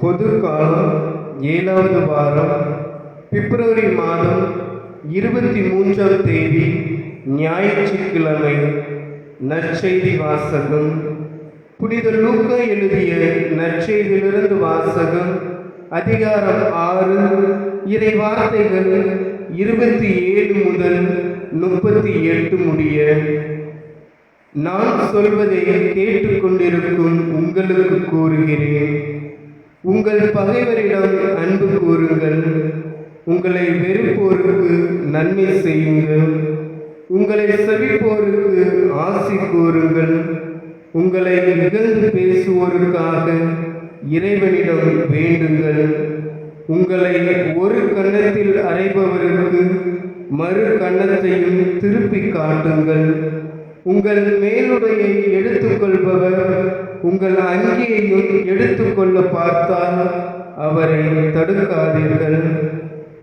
பொது காலம் 7வது வாரம் பிப்ரவரி மாதம் 23ஆம் தேதி ஞாயிற்றுக்கிழமை. நற்செய்தி வாசகம். புனித லூக்கா எழுதிய நற்செய்தியிலிருந்து வாசகம். அதிகாரம் 6, இறை வார்த்தைகள் 27 முதல் 38 முடிய. நான் சொல்வதை கேட்டுக்கொண்டிருக்கும் உங்களுக்கு கூறுகிறேன், உங்கள் பகைவரிடம் அன்பு கூறுங்கள், உங்களை வெறுப்போருக்கு நன்மை செய்யுங்கள், உங்களை சபிப்போருக்கு ஆசி கூறுங்கள், உங்களை இகழ்ந்து பேசுவோருக்காக இறைவனிடம் வேண்டுங்கள், உங்களை ஒரு கன்னத்தில் அறைபவருக்கு மறு கன்னத்தையும் திருப்பி காட்டுங்கள், உங்கள் மேலுடையை எடுத்துக்கொள்பவர் உங்கள் அங்கியையும் எடுத்துக்கொள்ள பார்த்தால் அவரை தடுக்காதீர்கள்.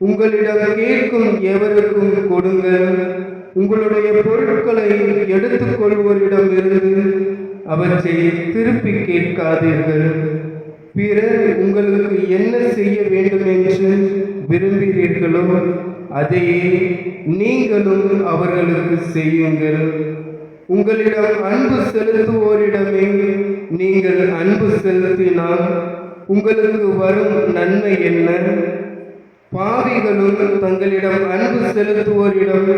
உங்களிடம் கேட்கும் எவருக்கும் கொடுங்கள், உங்களுடைய பொருட்களை எடுத்துக்கொள்வோரிடமிருந்து அவற்றை திருப்பி கேட்காதீர்கள். பிறர் உங்களுக்கு என்ன செய்ய வேண்டும் என்று விரும்புகிறீர்களோ அதையே நீங்களும் அவர்களுக்கு செய்யுங்கள். உங்களிடம் அன்பு செலுத்துவோரிடமே நீங்கள் அன்பு செலுத்தினால் உங்களுக்கு வரும் நன்மை என்ன? பாவிகளும் தங்களிடம் அன்பு செலுத்துவோரிடம்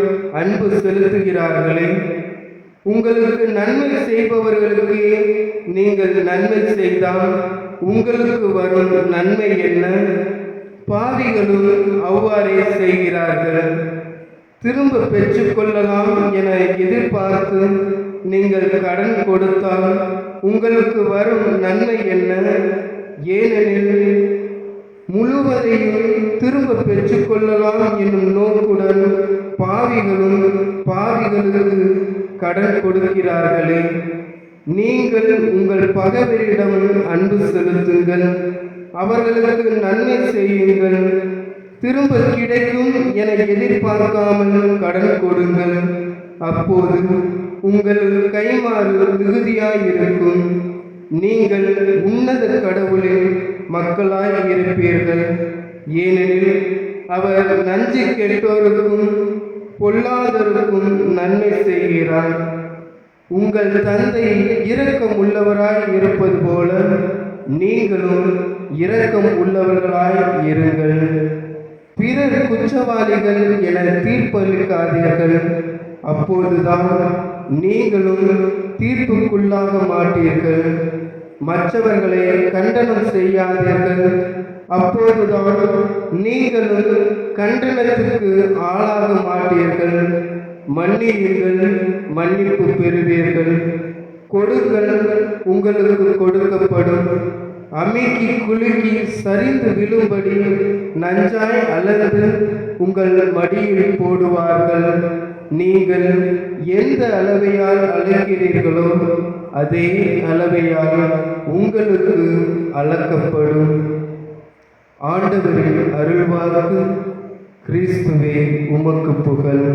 அன்பு செலுத்துகிறார்களே. உங்களுக்கு நன்மை செய்பவர்களுக்கு நீங்கள் நன்மை செய்தால் உங்களுக்கு வரும் நன்மை என்ன? பாவிகளும் அவ்வாறே செய்கிறார்கள். திரும்ப பெற்றுக்கொள்ளலாம் என எதிர்பார்த்து நீங்கள் கடன் கொடுத்தால் உங்களுக்கு வரும் நன்மை என்ன? ஏனெனில் முழுவதையும் திரும்ப பெற்றுக்கொள்ளலாம் என்னும் நோக்குடன் பாவிகளுக்கு கடன் கொடுக்கிறார்களே. நீங்கள் உங்கள் பகைவரிடம் அன்பு செலுத்துங்கள், அவர்களுக்கு நன்மை செய்யுங்கள், திரும்ப கிடைக்கும் என எதிர்பார்க்காமல் கடன் கொடுங்கள். அப்போது உங்கள் கைமாறு மிகுதியாயிருக்கும், நீங்கள் உன்னத கடவுளின் மக்களாய் இருப்பீர்கள். ஏனெனில் அவர் நன்றி கெட்டோருக்கும் பொல்லாதோருக்கும் நன்மை செய்கிறார். உங்கள் தந்தை இரக்கம் உள்ளவராய் இருப்பது போல நீங்களும் இரக்கம் உள்ளவர்களாய் இருங்கள். பிறர் குற்றவாளிகள் என தீர்ப்பளிக்காதீர்கள், அப்போதுதான் நீங்களும் தீர்ப்புக்குள்ளாக மாட்டீர்கள். மற்றவர்களை கண்டனம் செய்யாதீர்கள், அப்போதுதான் நீங்களும் கண்டனத்துக்கு ஆளாக மாட்டீர்கள். மன்னியுங்கள், மன்னிப்பு பெறுவீர்கள். கொடுங்கள், உங்களுக்கு கொடுக்கப்படும். அமுக்கி குலுக்கி சரிந்து விழும்படி நஞ்சாய் அளந்து உங்கள் மடியில் போடுவார்கள். நீங்கள் எந்த அளவையால் அளக்கிறீர்களோ அதே அளவையால் உங்களுக்கு அளக்கப்படும். ஆண்டவரின் அருள்வாக்கு. கிறிஸ்துவே உமக்கு புகழ்.